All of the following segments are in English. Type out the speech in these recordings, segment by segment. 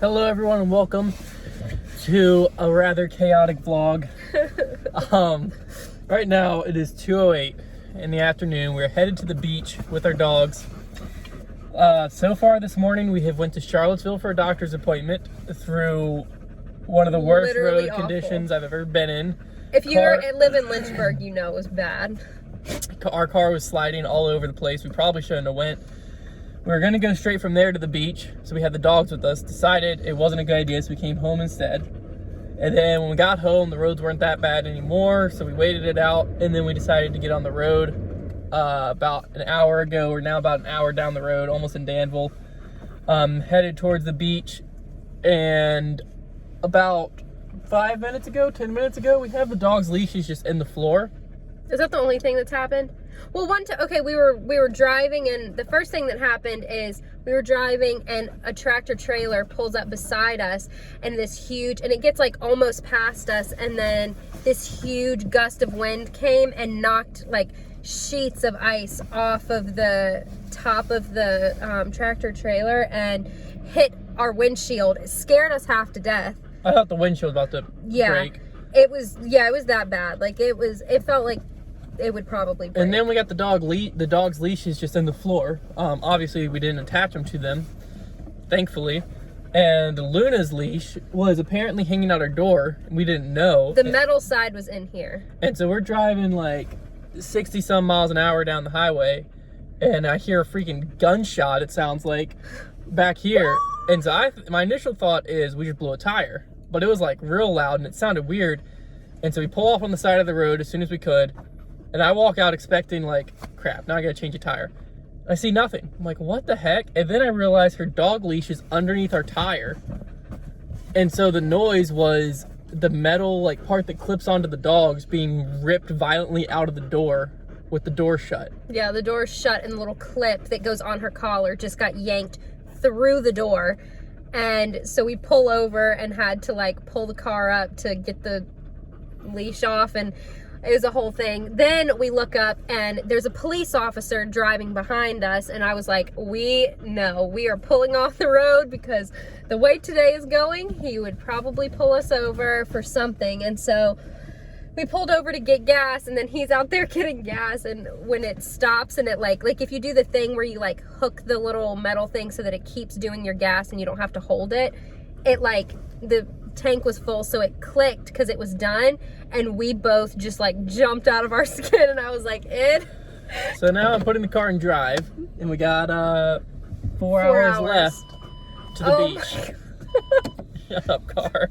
Hello everyone and welcome to a rather chaotic vlog. Right now it is 2:08 in the afternoon. We're headed to the beach with our dogs. So far this morning we have went to Charlottesville for a doctor's appointment through one of the worst Literally road awful. conditions I've ever been in. If you live in Lynchburg, you know it was bad. Our car was sliding all over the place. We probably shouldn't have went. We were gonna go straight from there to the beach, so we had the dogs with us. Decided it wasn't a good idea, so we came home instead. And then when we got home, the roads weren't that bad anymore, so we waited it out, and then we decided to get on the road about an hour ago. We're now about an hour down the road, almost in Danville, headed towards the beach. And about 10 minutes ago, we have the dog's leashes just in the floor. Is that the only thing that's happened? Well, we were driving, and the first thing that happened is we were driving and a tractor trailer pulls up beside us, and it gets like almost past us, and then this huge gust of wind came and knocked like sheets of ice off of the top of the tractor trailer and hit our windshield. It scared us half to death. I thought the windshield was about to break. It was that bad. Like it felt like it would probably break. And then we got the dog's leashes just in the floor. Obviously we didn't attach them to them, thankfully. And Luna's leash was apparently hanging out our door, and we didn't know. The metal side was in here. And so we're driving like 60 some miles an hour down the highway, and I hear a freaking gunshot, it sounds like, back here. And so my initial thought is we just blew a tire, but it was like real loud and it sounded weird. And so we pull off on the side of the road as soon as we could. And I walk out expecting like, crap, now I gotta change a tire. I see nothing. I'm like, what the heck? And then I realize her dog leash is underneath our tire. And so the noise was the metal like part that clips onto the dogs being ripped violently out of the door with the door shut. Yeah, the door shut, and the little clip that goes on her collar just got yanked through the door. And so we pull over and had to like pull the car up to get the leash off, and it was a whole thing. Then we look up and there's a police officer driving behind us, and I was like, we are pulling off the road, because the way today is going, he would probably pull us over for something. And so we pulled over to get gas, and then he's out there getting gas, and when it stops and it like if you do the thing where you like hook the little metal thing so that it keeps doing your gas and you don't have to hold it, it like the tank was full, so it clicked because it was done, and we both just like jumped out of our skin, and I was like, So now I'm putting the car in drive, and we got 4 hours left to the beach. Shut up, car.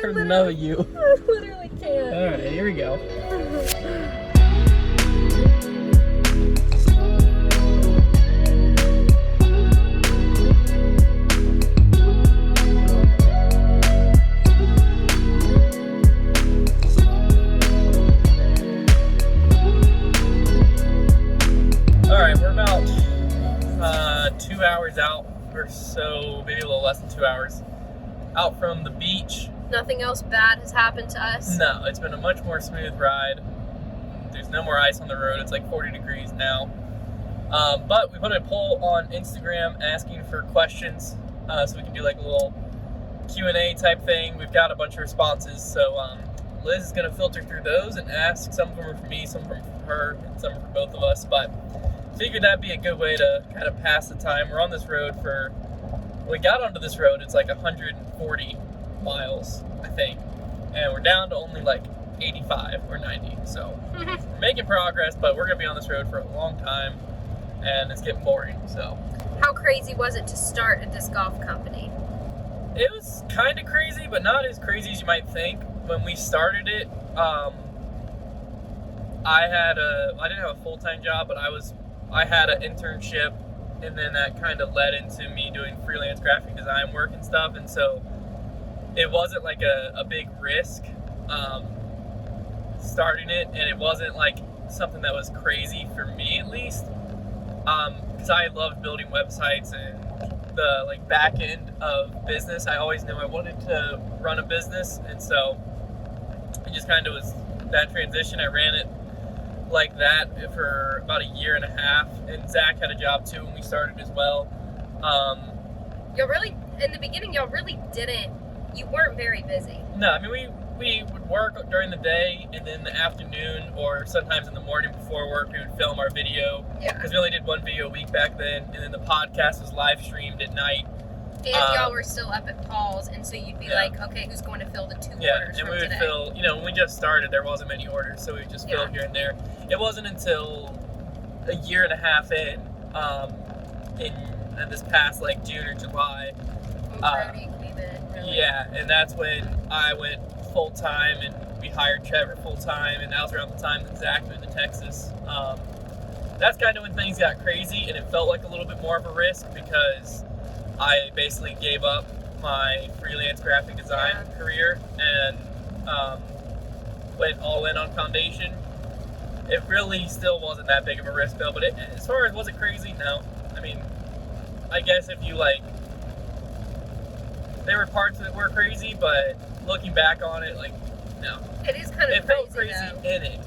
There's another you. I literally can't. All right, here we go. All right, we're about 2 hours out, or so, maybe a little less than 2 hours out from the beach. Nothing else bad has happened to us. No, it's been a much more smooth ride. There's no more ice on the road. It's like 40 degrees now. But we put a poll on Instagram asking for questions, so we can do like a little Q&A type thing. We've got a bunch of responses, so Liz is going to filter through those and ask. Some of them are for me, some of them are for her, and some are for both of us. But figured that'd be a good way to kind of pass the time. We're on this road when we got onto this road, it's like 140 miles, I think. And we're down to only like 85 or 90. So we're making progress, but we're going to be on this road for a long time, and it's getting boring. So how crazy was it to start a disc golf company? It was kind of crazy, but not as crazy as you might think. When we started it, I didn't have a full-time job, but I had an internship, and then that kind of led into me doing freelance graphic design work and stuff, and so it wasn't like a big risk starting it, and it wasn't like something that was crazy for me, at least, because I loved building websites and the like back end of business. I always knew I wanted to run a business, and so it just kind of was that transition. I ran it like that for about a year and a half, and Zach had a job too when we started as well. You're really in the beginning, y'all really you weren't very busy. No, I mean, we would work during the day, and then in the afternoon or sometimes in the morning before work, we would film our video. Yeah. Because we only did one video a week back then, and then the podcast was live streamed at night. And y'all were still up at Paul's, and so you'd be like, okay, who's going to fill the 2 orders and from we would today? fill, when we just started, there wasn't many orders, so we would just fill here and there. It wasn't until a year and a half in this past, like, June or July. Brody came in, really. Yeah, and that's when I went full-time, and we hired Trevor full-time, and that was around the time that Zach moved to Texas. That's kind of when things got crazy, and it felt like a little bit more of a risk, because I basically gave up my freelance graphic design career and went all in on Foundation. It really still wasn't that big of a risk, though, but as far as was it crazy? No. I mean, I guess if you, like, there were parts that were crazy, but looking back on it, like, no. It is kind of It felt crazy crazy in it,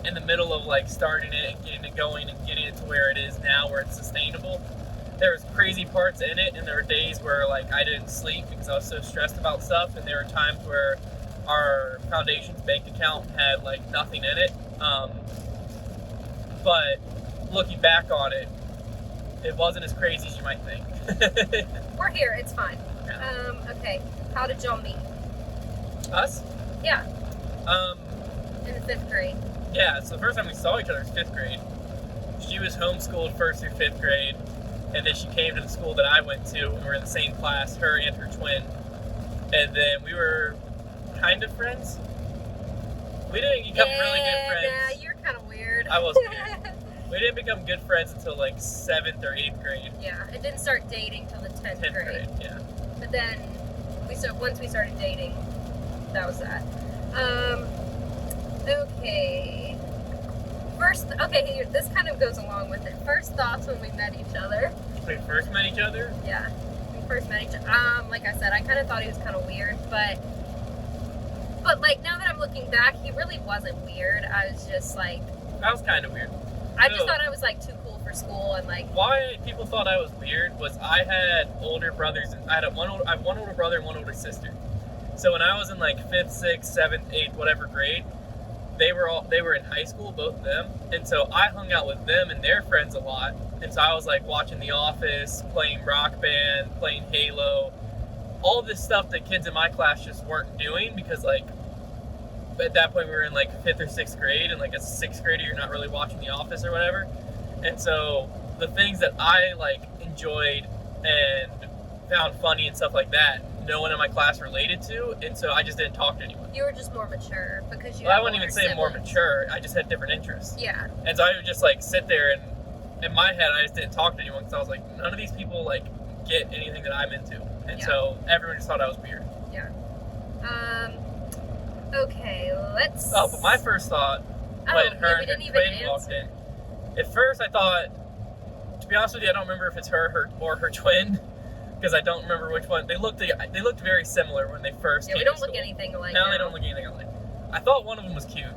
in the middle of, like, starting it and getting it going and getting it to where it is now, where it's sustainable. There was crazy parts in it, and there were days where, like, I didn't sleep because I was so stressed about stuff, and there were times where our Foundation's bank account had, like, nothing in it. But looking back on it, it wasn't as crazy as you might think. We're here, it's fine. Yeah. Okay, how did y'all meet? Us? Yeah, Um, in the 5th grade. yeah, so the first time we saw each other was 5th grade. She was homeschooled 1st through 5th grade, and then she came to the school that I went to, and we were in the same class, her and her twin. And then we were kind of friends. We didn't become really good friends. Yeah, you're kind of weird. I was weird. We didn't become good friends until like 7th or 8th grade. Yeah, it didn't start dating till the 10th 10th grade. grade, yeah. But then, once we started dating, that was that. Okay. Here, this kind of goes along with it. First thoughts when we met each other. When we first met each other? Yeah, when we first met each other. Like I said, I kind of thought he was kind of weird, but like now that I'm looking back, he really wasn't weird. I was just like, That was kind of weird. I just thought I was like too cool for school and like. Why people thought I was weird was I had older brothers. I have one older brother and one older sister. So when I was in like 5th, 6th, 7th, 8th, whatever grade, they were in high school, both of them, and so I hung out with them and their friends a lot. And so I was like watching The Office, playing Rock Band, playing Halo, all this stuff that kids in my class just weren't doing because like at that point we were in like 5th or 6th grade, and like as a 6th grader you're not really watching The Office or whatever. And so the things that I like enjoyed and found funny and stuff like that, no one in my class related to, and so I just didn't talk to anyone. You were just more mature because you. Well, I wouldn't even say more mature. I just had different interests. Yeah. And so I would just like sit there, and in my head I just didn't talk to anyone because I was like, none of these people like get anything that I'm into, and so everyone just thought I was weird. Yeah. Okay, let's. Oh, but my first thought when her and her twin walked in. At first, I thought, to be honest with you, I don't remember if it's her or her twin, because I don't remember which one. They looked very similar when they first came. Yeah, we don't to look school. anything alike. Now they don't look anything alike. I thought one of them was cute,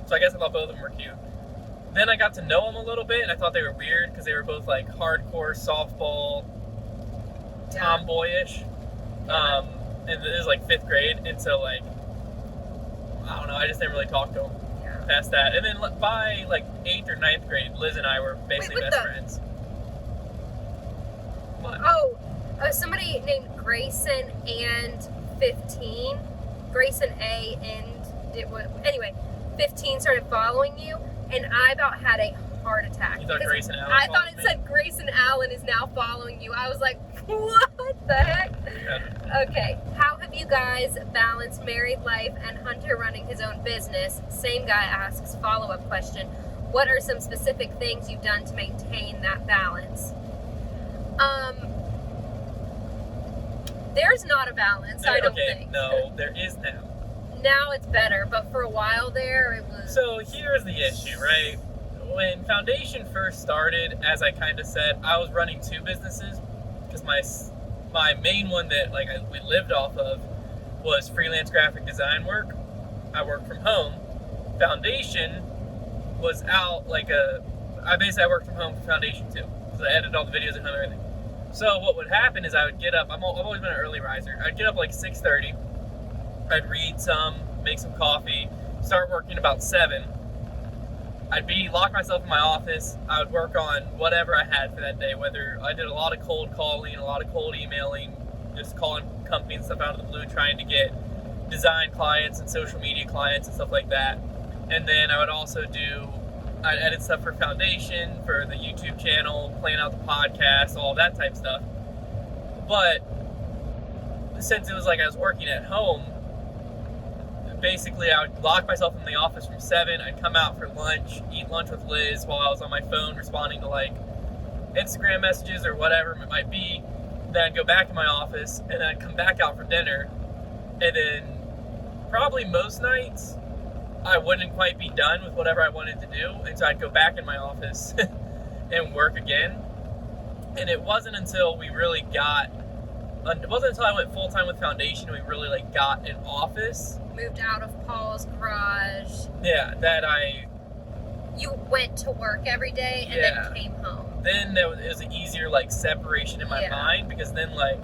so I guess I thought both of them were cute. Then I got to know them a little bit, and I thought they were weird because they were both like hardcore softball, tomboyish. And this is like 5th grade, and so like I don't know, I just didn't really talk to them past that. And then by like 8th or 9th grade, Liz and I were basically best friends. What? Oh, somebody named Grayson and 15. Grayson A and it was anyway. 15 started following you, and I about had a heart attack. You thought Grayson Allen? I thought it said Grayson Allen is now following you. I was like, what the heck? Yeah. Okay, how have you guys balanced married life and Hunter running his own business? Same guy asks, follow-up question. What are some specific things you've done to maintain that balance? There's not a balance, I don't think. No, there is now. Now it's better, but for a while there, it was... So here's the issue, right? When Foundation first started, as I kind of said, I was running 2 businesses because my main one that we lived off of was freelance graphic design work. I worked from home. Foundation was out I worked from home for Foundation too, because I edited all the videos at home and everything. So what would happen is I would get up. I've always been an early riser. I'd get up like 6:30. I'd read some, make some coffee, start working about 7. I'd lock myself in my office. I would work on whatever I had for that day, whether I did a lot of cold calling, a lot of cold emailing, just calling companies and stuff out of the blue, trying to get design clients and social media clients and stuff like that. And then I would also I'd edit stuff for Foundation, for the YouTube channel, plan out the podcast, all that type of stuff. But since it was like I was working at home, basically I would lock myself in the office from 7. I'd come out for lunch, eat lunch with Liz while I was on my phone responding to like Instagram messages or whatever it might be. Then I'd go back to my office and then I'd come back out for dinner. And then probably most nights I wouldn't quite be done with whatever I wanted to do. And so I'd go back in my office and work again. And it wasn't until I went full time with Foundation we really like got an office. Moved out of Paul's garage. Yeah, You went to work every day and then came home. Then it was an easier like separation in my mind, because then like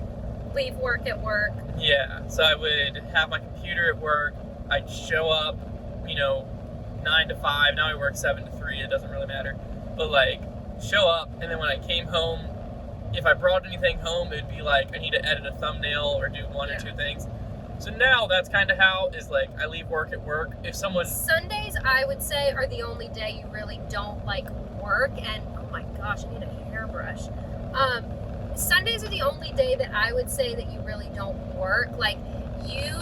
leave work at work. Yeah, so I would have my computer at work. I'd show up, 9 to 5. Now I work 7 to 3. It doesn't really matter. But like show up, and then when I came home, if I brought anything home, it'd be like I need to edit a thumbnail or do one or two things. So now that's kind of how is like I leave work at work. If someone Sundays, I would say, are the only day you really don't like work. And oh my gosh, I need a hairbrush. Sundays are the only day that I would say that you really don't work. Like you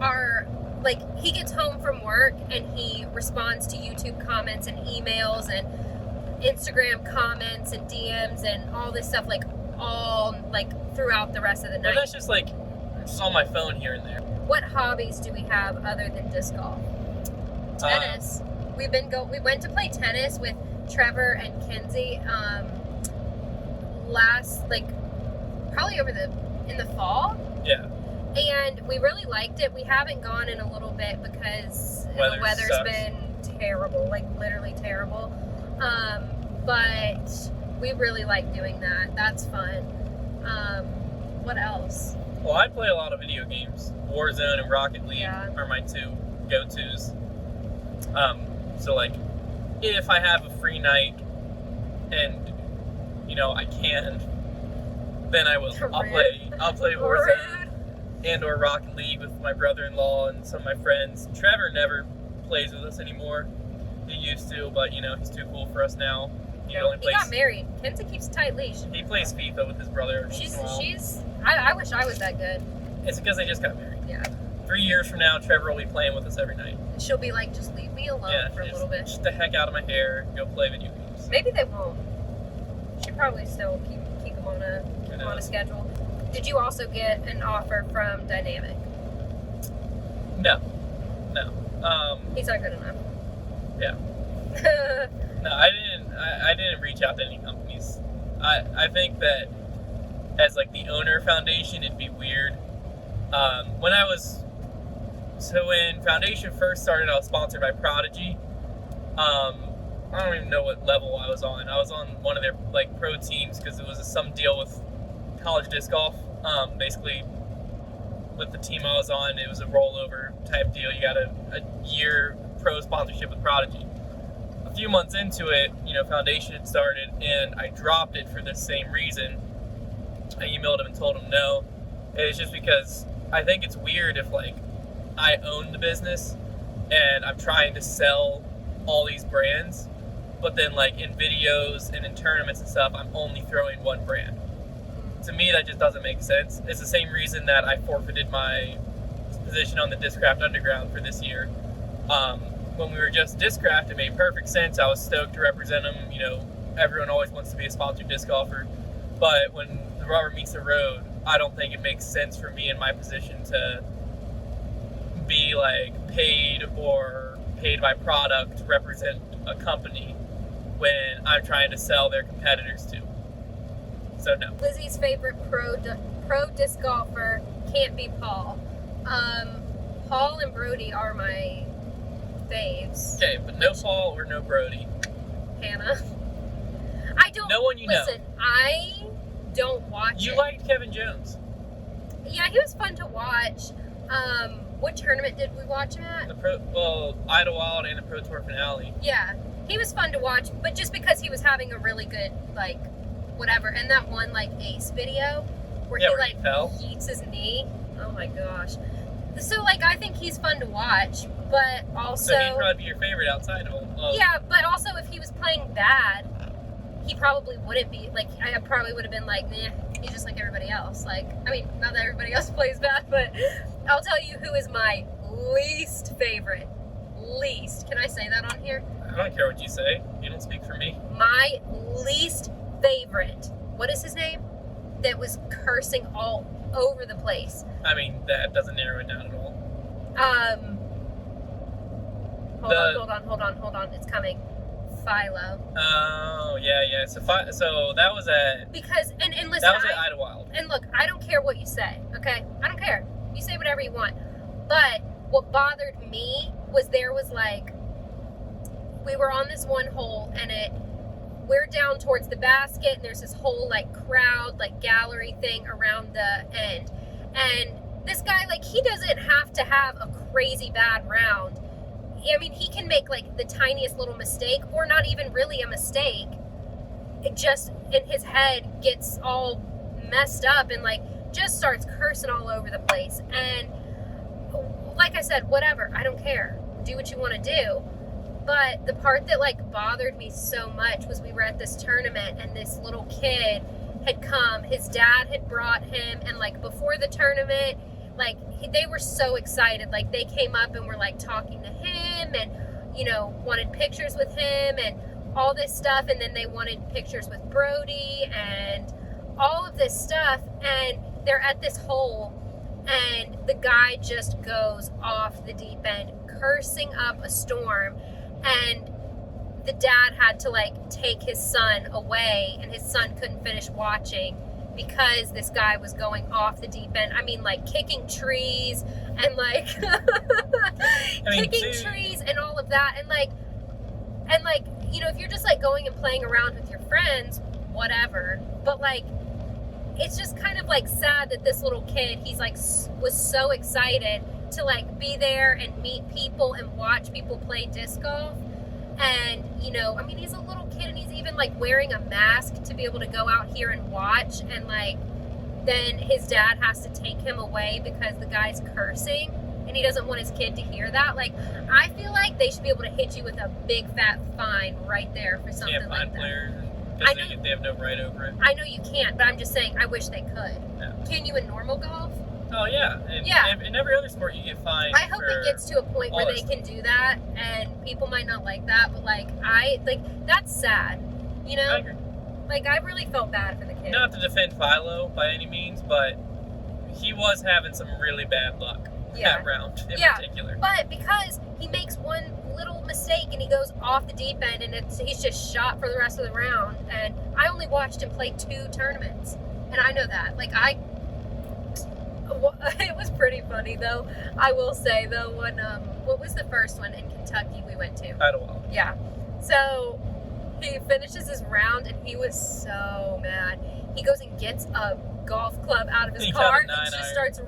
are like, he gets home from work and he responds to YouTube comments and emails and Instagram comments and DMs and all this stuff, like all like throughout the rest of the night. Well, that's just like just on my phone here and there. What hobbies do we have other than disc golf? Tennis. We went to play tennis with Trevor and Kenzie last, like, probably in the fall. Yeah. And we really liked it. We haven't gone in a little bit because the weather's sucks. been terrible, like literally terrible. But we really like doing that. That's fun. What else? Well, I play a lot of video games. Warzone and Rocket League are my 2 go-tos. So like, if I have a free night and I can, then I will. I'll play Warzone and or Rocket League with my brother-in-law and some of my friends. Trevor never plays with us anymore. He used to, but he's too cool for us now. He got married. Kenzie keeps a tight leash. He plays FIFA with his brother. I wish I was that good. It's because they just got married. Yeah. 3 years from now, Trevor will be playing with us every night. She'll be like, just leave me alone for a little bit. Just the heck out of my hair, go play video games. Maybe they won't. She probably still keep them on a schedule. Did you also get an offer from Dynamic? No. He's not good enough. Yeah. No, I didn't reach out to any companies. I think that as like the owner of Foundation, it'd be weird. When Foundation first started, I was sponsored by Prodigy. I don't even know what level I was on. I was on one of their like pro teams because it was some deal with college disc golf. Basically, with the team I was on, it was a rollover type deal. You got a year pro sponsorship with Prodigy. A few months into it, Foundation had started, and I dropped it for the same reason. I emailed him and told him no. It's just because I think it's weird if like I own the business and I'm trying to sell all these brands, but then like in videos and in tournaments and stuff, I'm only throwing one brand. To me, that just doesn't make sense. It's the same reason that I forfeited my position on the Discraft Underground for this year. When we were just Discraft, it made perfect sense. I was stoked to represent them. Everyone always wants to be a sponsored disc golfer. But when the rubber meets the road, I don't think it makes sense for me in my position to be like paid by product to represent a company when I'm trying to sell their competitors too. So no. Lizzie's favorite pro disc golfer can't be Paul. Paul and Brody are my faves. Okay, but no Paul or no Brody. Hannah. I don't No one you know. Listen, I don't watch You it. liked Kevin Jones. Yeah, he was fun to watch. What tournament did we watch him at? Idlewild and the Pro Tour finale. Yeah, he was fun to watch, but just because he was having a really good, like, whatever. And that one, like, Ace video where he, where like, he fell. yeets his knee. Oh my gosh. So, like, I think he's fun to watch, but also... So he'd probably be your favorite outside of him. Yeah, but also if he was playing bad, he probably wouldn't be, like, I probably would have been like, nah, he's just like everybody else. Like, I mean, not that everybody else plays bad, but I'll tell you who is my least favorite. Least. Can I say that on here? I don't care what you say. You don't speak for me. My least favorite. What is his name? That was cursing all over the place. I mean, that doesn't narrow it down at all. Hold on. It's coming. Philo. Oh, yeah. So that was at... Because, and listen, That was at Idlewild. and look, I don't care what you say, okay? I don't care. You say whatever you want. But what bothered me was like, we were on this one hole and we're down towards the basket and there's this whole like crowd, like gallery thing around the end. And this guy, like, he doesn't have to have a crazy bad round. I mean, he can make like the tiniest little mistake or not even really a mistake. It just in his head gets all messed up and like just starts cursing all over the place. And like I said, whatever, I don't care. Do what you want to do. But the part that like bothered me so much was we were at this tournament and this little kid had come. His dad had brought him, and like before the tournament, like they were so excited. Like they came up and were like talking to him and, you know, wanted pictures with him and all this stuff. And then they wanted pictures with Brody and all of this stuff. And they're at this hole and the guy just goes off the deep end, cursing up a storm. And the dad had to like take his son away and his son couldn't finish watching because this guy was going off the deep end. I mean, like kicking trees and like kicking trees and all of that. And like, you know, if you're just like going and playing around with your friends, whatever. But like, it's just kind of like sad that this little kid, he's like, was so excited to like be there and meet people and watch people play disc golf. And, you know, I mean, he's a little kid and he's even like wearing a mask to be able to go out here and watch. And like, then his dad has to take him away because the guy's cursing and he doesn't want his kid to hear that. Like, I feel like they should be able to hit you with a big fat fine right there for something like that. Players, I because know, they have no right over it. I know you can't, but I'm just saying, I wish they could. Yeah. Can you in normal golf? Oh, yeah. Yeah. In every other sport, you get fined. I hope it gets to a point where they can do that, and people might not like that, but like, that's sad, you know? I agree. Like, I really felt bad for the kid. Not to defend Philo by any means, but he was having some really bad luck that round in particular. But because he makes one little mistake and he goes off the deep end and he's just shot for the rest of the round. And I only watched him play 2 tournaments, and I know that. Like, it was pretty funny though. I will say though, when what was the first one in Kentucky we went to? Idlewild. Yeah. So he finishes his round and he was so mad. He goes and gets a golf club out of his car and just starts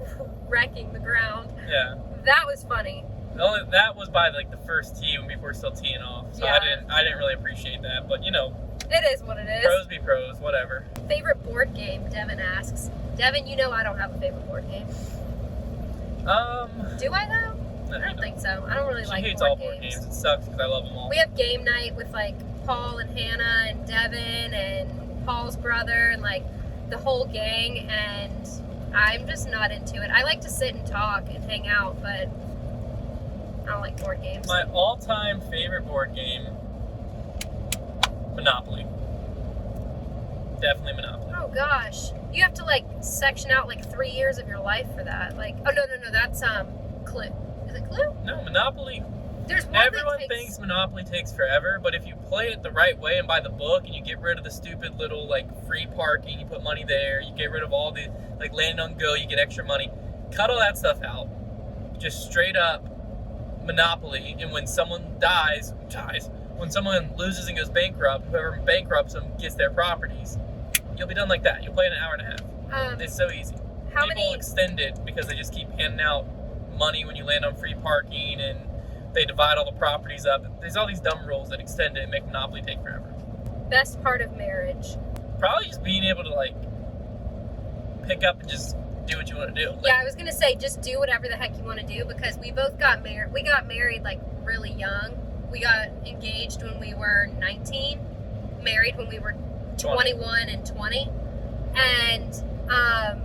wrecking the ground. Yeah. That was funny. That was by like the first tee when we were still teeing off. So Yeah. I didn't really appreciate that, but you know, It is what it is. pros be pros, whatever. Favorite board game, Devin asks. Devin, you know I don't have a favorite board game. Do I though? I don't think so. I don't really She like hates board all games. board games. It sucks because I love them all. We have game night with like Paul and Hannah and Devin and Paul's brother and like the whole gang, and I'm just not into it. I like to sit and talk and hang out, but I don't like board games. My all-time favorite board game, Monopoly. Definitely Monopoly. Oh gosh, you have to like section out like 3 years of your life for that. Like, oh no, that's Clue. Is it Clue? No, Monopoly. There's one Everyone that takes... thinks Monopoly takes forever, but if you play it the right way and by the book, and you get rid of the stupid little like free parking, you put money there, you get rid of all the like landing on go, you get extra money. Cut all that stuff out. Just straight up Monopoly, and when someone dies, when someone loses and goes bankrupt, whoever bankrupts them gets their properties. You'll be done like that. You'll play in an hour and a half. It's so easy. People extend it because they just keep handing out money when you land on free parking, and they divide all the properties up. There's all these dumb rules that extend it and make Monopoly take forever. Best part of marriage? Probably just being able to like pick up and just do what you want to do. Yeah, I was gonna say just do whatever the heck you want to do, because we both got married. We got married like really young. We got engaged when we were 19, married when we were 21 and 20, and I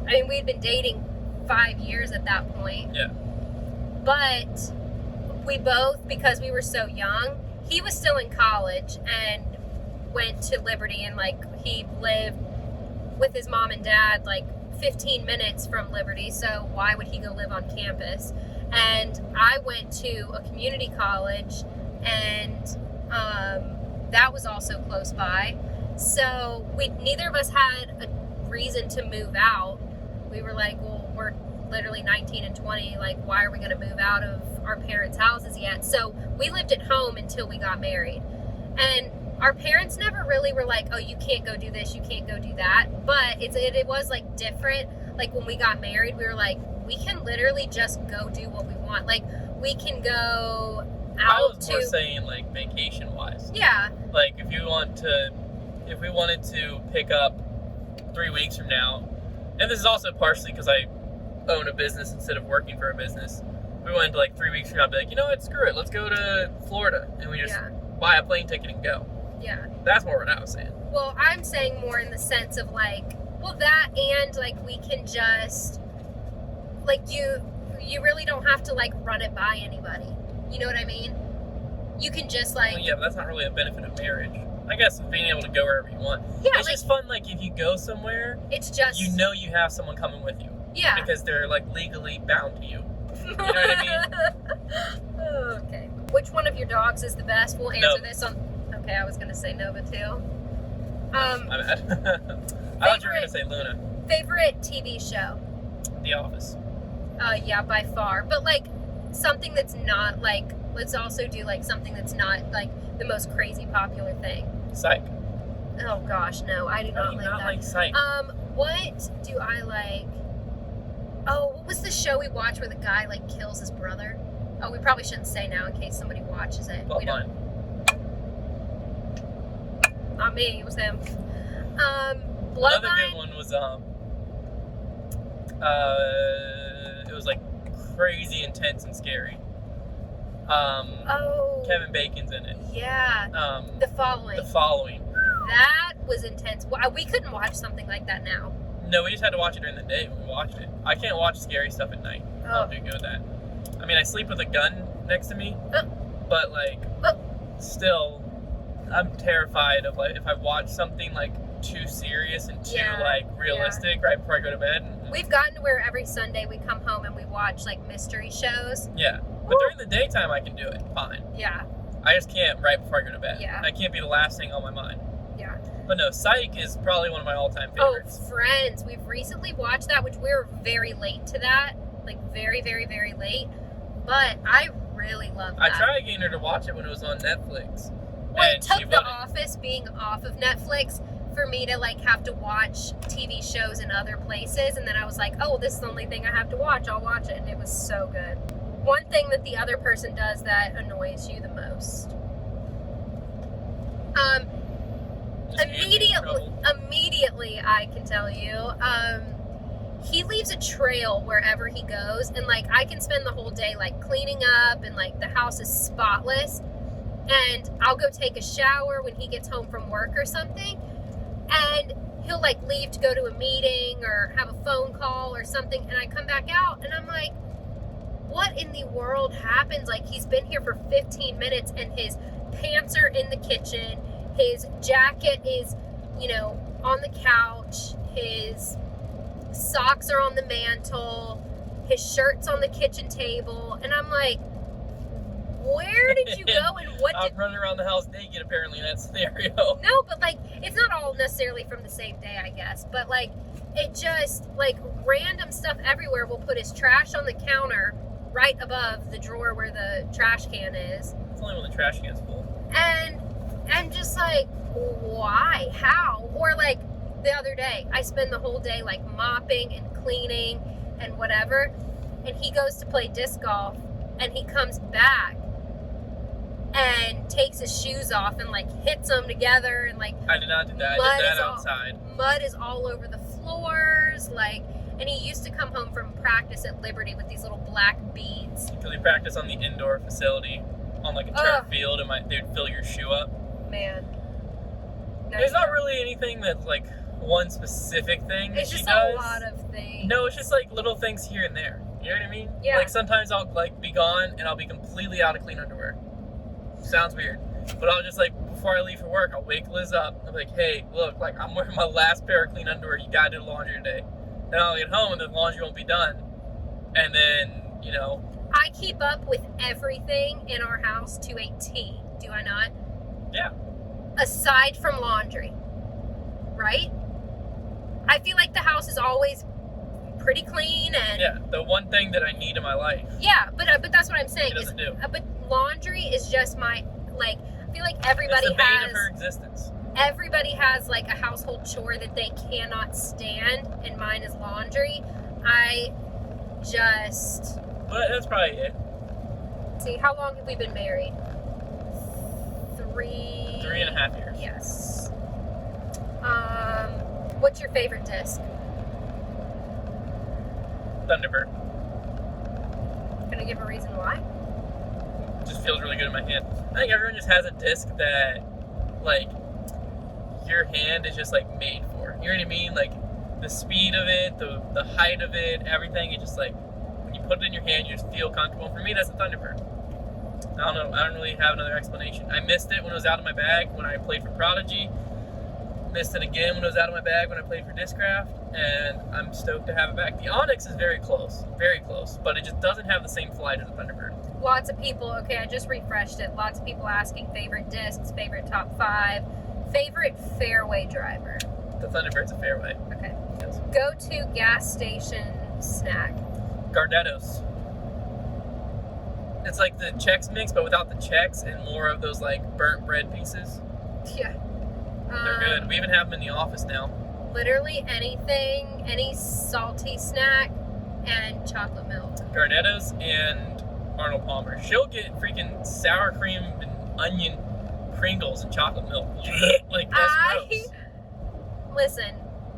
mean we'd been dating 5 years at that point. Yeah. But we both, because we were so young, he was still in college and went to Liberty, and like he lived with his mom and dad like 15 minutes from Liberty, so why would he go live on campus? And I went to a community college, and that was also close by, so neither of us had a reason to move out. We were like, well, we're literally 19 and 20, like why are we going to move out of our parents' houses yet? So we lived at home until we got married, and our parents never really were like, oh, you can't go do this, you can't go do that. But it was like different. Like when we got married, we were like, we can literally just go do what we want. Like we can go out. I was more saying like vacation wise. Yeah. Like if we wanted to pick up 3 weeks from now, and this is also partially because I own a business instead of working for a business. We went to like 3 weeks from now, I'd be like, you know what, screw it, let's go to Florida, and we just buy a plane ticket and go. Yeah. That's more what I was saying. Well, I'm saying more in the sense of like, well, that, and like we can just, like you really don't have to like run it by anybody. You know what I mean? You can just like. Well, yeah, but that's not really a benefit of marriage. I guess being able to go wherever you want. Yeah, it's just fun. Like if you go somewhere, it's just you know you have someone coming with you. Yeah. Because they're like legally bound to you. You know what I mean? Okay. Which one of your dogs is the best? We'll answer Nova. this on. Okay, I was gonna say Nova too. My bad. I thought you were gonna say Luna. Favorite TV show? The Office. Yeah, by far. But like something that's not like. Let's also do like something that's not like the most crazy popular thing. Psych. Oh gosh, no, I do not like that. Like Psych. What do I like? Oh, what was the show we watched where the guy like kills his brother? Oh, we probably shouldn't say now in case somebody watches it. Bloodline. Not me, it was him. Bloodline. Another good one was it was like crazy intense and scary. Kevin Bacon's in it. Yeah. The Following. The Following. That was intense. We couldn't watch something like that now. No, we just had to watch it during the day when we watched it. I can't watch scary stuff at night. I don't do good with that. I mean, I sleep with a gun next to me, but like, still, I'm terrified of like if I watch something like too serious and too like realistic right before I go to bed. We've gotten to where every Sunday we come home and we watch like mystery shows. Yeah, but during the daytime I can do it fine. Yeah. I just can't right before I go to bed. Yeah. That can't be the last thing on my mind. Yeah. But no, Psych is probably one of my all-time favorites. Oh, Friends. We've recently watched that, which we were very late to that. Like, very, very, very late. But I really love that. I tried getting her to watch it when it was on Netflix. Well, it took The Office being off of Netflix for me to, like, have to watch TV shows in other places. And then I was like, oh, this is the only thing I have to watch. I'll watch it. And it was so good. One thing that the other person does that annoys you the most? Immediately, I can tell you. He leaves a trail wherever he goes, and like I can spend the whole day like cleaning up, and like the house is spotless, and I'll go take a shower when he gets home from work or something, and he'll like leave to go to a meeting or have a phone call or something, and I come back out and I'm like, what in the world happens? Like, he's been here for 15 minutes and his pants are in the kitchen, his jacket is, you know, on the couch, his socks are on the mantle, his shirt's on the kitchen table, and I'm like, where did you go and what did... I'm running around the house naked, apparently, in that scenario. No, but, like, it's not all necessarily from the same day, I guess, but, like, it just, like, random stuff everywhere. Will put his trash on the counter right above the drawer where the trash can is. It's only when the trash can's full. And I'm just like, why? How? Or like the other day, I spend the whole day like mopping and cleaning and whatever. And he goes to play disc golf and he comes back and takes his shoes off and like hits them together and like I did not do that. I did that outside. Mud is all over the floors, like, and he used to come home from practice at Liberty with these little black beads. Because we practice on the indoor facility on like a turf field, and they would fill your shoe up. Man. No, There's not really anything that's like one specific thing that it's she just does. a lot of things. No, it's just like little things here and there. You know what I mean? Yeah. Like sometimes I'll like be gone and I'll be completely out of clean underwear. Sounds weird, but I'll just like before I leave for work, I'll wake Liz up. I'm like, hey, look, like I'm wearing my last pair of clean underwear. You gotta do the laundry today. Then I'll get home and the laundry won't be done. And then I keep up with everything in our house to a T. Do I not? Yeah. Aside from laundry, right? I feel like the house is always pretty clean and Yeah, the one thing that I need in my life. yeah, but that's what I'm saying. It doesn't do. But laundry is just my like. I feel like everybody It's the bane has of her existence. everybody has like a household chore that they cannot stand, and mine is laundry. I just But that's probably it. see how long have we been married? 3.5 years. Yes. What's your favorite disc? Thunderbird. Can I give a reason why? Just feels really good in my hand. I think everyone just has a disc that, like, your hand is just like made for. You know what I mean? Like the speed of it, the height of it, everything. It just like when you put it in your hand, you just feel comfortable. For me, that's the Thunderbird. I don't know. I don't really have another explanation. I missed it when it was out of my bag when I played for Prodigy. Missed it again when it was out of my bag when I played for Discraft, and I'm stoked to have it back. The Onyx is very close, but it just doesn't have the same flight as the Thunderbird. Lots of people, okay, I just refreshed it. Lots of people asking favorite discs, favorite top 5, favorite fairway driver. The Thunderbird's a fairway. Okay. Yes. Go to gas station snack. Gardettos. It's like the Chex Mix, but without the Chex and more of those like burnt bread pieces. Yeah. They're good. We even have them in the office now. Literally anything, any salty snack, and chocolate milk. Gardettos and Arnold Palmer. She'll get freaking sour cream and onion Pringles and chocolate milk. Like that's gross. Listen,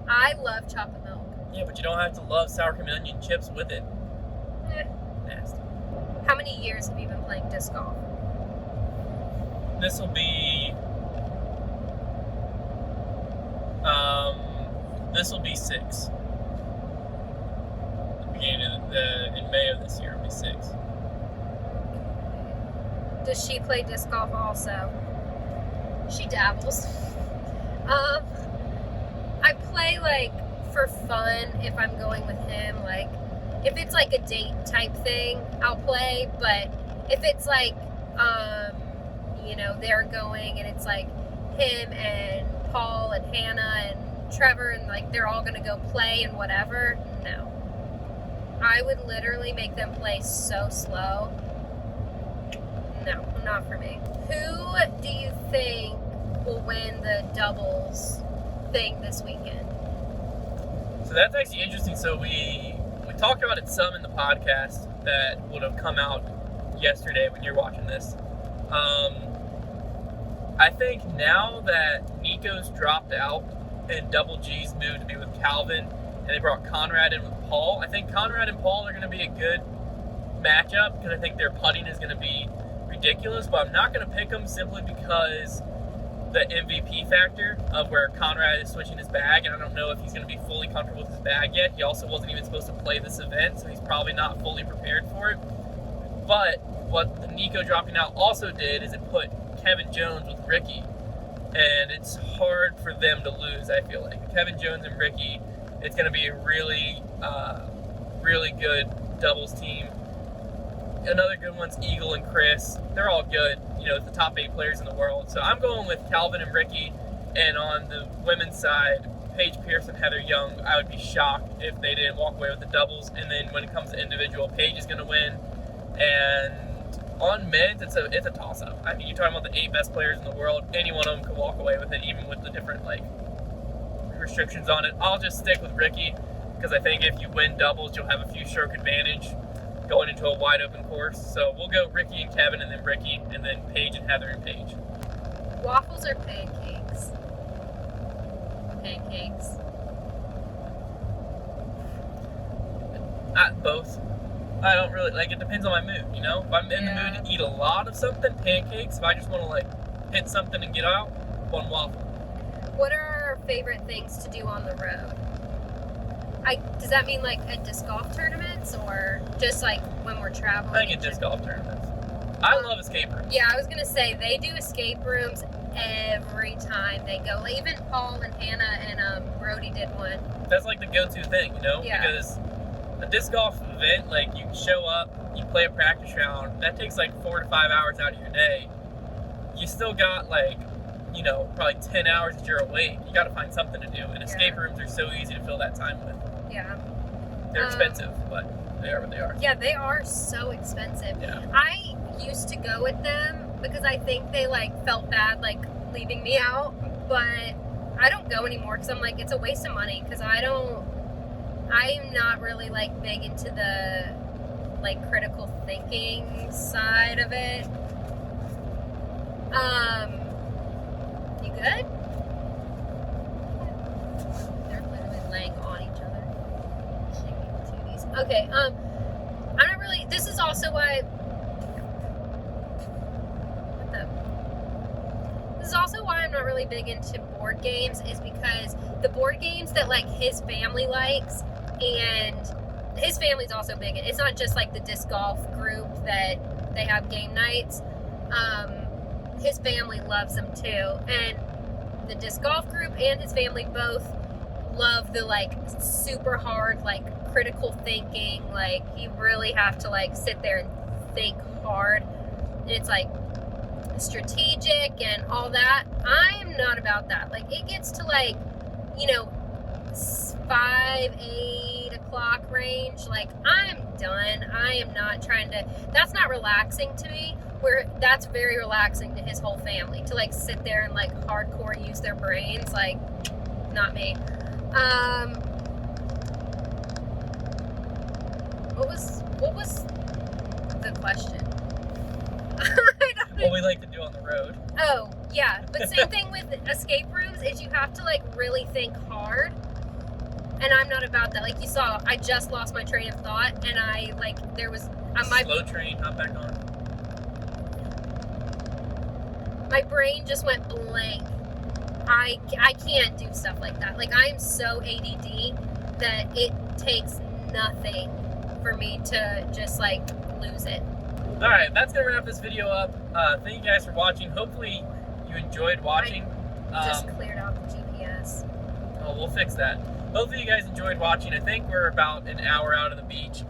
I love chocolate milk. Yeah, but you don't have to love sour cream and onion chips with it. Eh. Nasty. How many years have you been playing disc golf? This will be 6. Beginning of in May of this year, it'll be 6. Does she play disc golf also? She dabbles. I play like for fun if I'm going with him. Like if it's like a date type thing, I'll play. But if it's like they're going and it's like him and Paul and Hannah and Trevor and like they're all gonna go play and whatever, no. I would literally make them play so slow. No, not for me. Who do you think will win the doubles thing this weekend? So that's actually interesting. So we talked about it some in the podcast that would have come out yesterday when you're watching this. I think now that Nico's dropped out and Double G's moved to be with Calvin and they brought Conrad in with Paul, I think Conrad and Paul are going to be a good matchup because I think their putting is going to be ridiculous, but I'm not going to pick them simply because the MVP factor of where Conrad is switching his bag, and I don't know if he's going to be fully comfortable with his bag yet. He also wasn't even supposed to play this event, so he's probably not fully prepared for it. But what the Nico dropping out also did is it put Kevin Jones with Ricky, and it's hard for them to lose, I feel like. Kevin Jones and Ricky, it's going to be a really, really good doubles team. Another good one's Eagle and Chris. They're all good. It's the top 8 players in the world. So I'm going with Calvin and Ricky. And on the women's side, Paige Pierce and Heather Young. I would be shocked if they didn't walk away with the doubles. And then when it comes to individual, Paige is going to win. And on men's, it's a toss-up. I mean, you're talking about the 8 best players in the world. Any one of them could walk away with it, even with the different like restrictions on it. I'll just stick with Ricky because I think if you win doubles, you'll have a few stroke advantage going into a wide open course. So we'll go Ricky and Kevin, and then Ricky, and then Paige and Heather and Paige. Waffles or pancakes? Pancakes. Both. I don't really like it. Depends on my mood, you know. If I'm in the mood to eat a lot of something, pancakes. If I just want to like hit something and get out, one waffle. What are our favorite things to do on the road? Does that mean like at disc golf tournaments or just like when we're traveling? I think at disc golf tournaments. I love escape rooms. Yeah, I was gonna say they do escape rooms every time they go. Like, even Paul and Hannah and Brody did one. That's like the go-to thing, you know, Yeah. because a disc golf event, like you show up, you play a practice round, that takes like 4 to 5 hours out of your day. You still got like, you know, probably 10 hours that you're awake. You got to find something to do, and escape rooms are so easy to fill that time with. Yeah. They're expensive, but they are what they are. Yeah, they are so expensive. Yeah. I used to go with them because I think they like felt bad like leaving me out, but I don't go anymore because I'm like, it's a waste of money because I'm not really like big into the like critical thinking side of it. You good? They're literally laying on each other. Shaking titties. Okay, I'm not really, this is also why, this is also why I'm not really big into board games, is because the board games that like his family likes, and his family's also big. It's not just like the disc golf group that they have game nights. His family loves them too, and the disc golf group and his family both love the like super hard like critical thinking. Like you really have to like sit there and think hard, and it's like strategic and all that. I am not about that. Like it gets to like, you know, 5-8 o'clock range, like I'm done. I am not trying to, that's not relaxing to me, where that's very relaxing to his whole family to like sit there and like hardcore use their brains. Like not me. What was the question? I don't know. What we like to do on the road. Oh, yeah. But same thing with escape rooms is you have to like really think hard. And I'm not about that. Like you saw, I just lost my train of thought, and I like there was my Slow train, hop back on. My brain just went blank. I can't do stuff like that. Like I'm so ADD that it takes nothing for me to just like lose it. Alright, that's going to wrap this video up. Thank you guys for watching. Hopefully you enjoyed watching. Just cleared out the GPS. Oh, we'll fix that. Hopefully you guys enjoyed watching. I think we're about an hour out of the beach.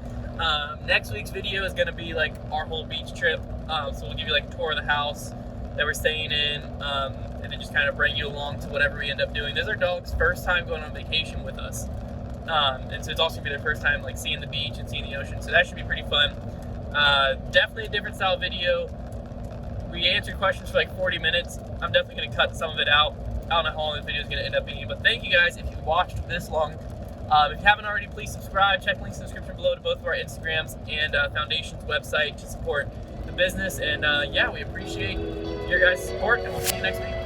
Next week's video is going to be like our whole beach trip. So we'll give you like a tour of the house that we're staying in, and then just kind of bring you along to whatever we end up doing. This is our dog's first time going on vacation with us. And so it's also going to be their first time like seeing the beach and seeing the ocean. So that should be pretty fun. Definitely a different style video. We answered questions for like 40 minutes. I'm definitely going to cut some of it out. I don't know how long this video is going to end up being, but thank you guys if you watched this long. If you haven't already, please subscribe. Check links in the description below to both of our Instagrams and Foundation's website to support the business. And yeah, we appreciate your guys' support, and we'll see you next week.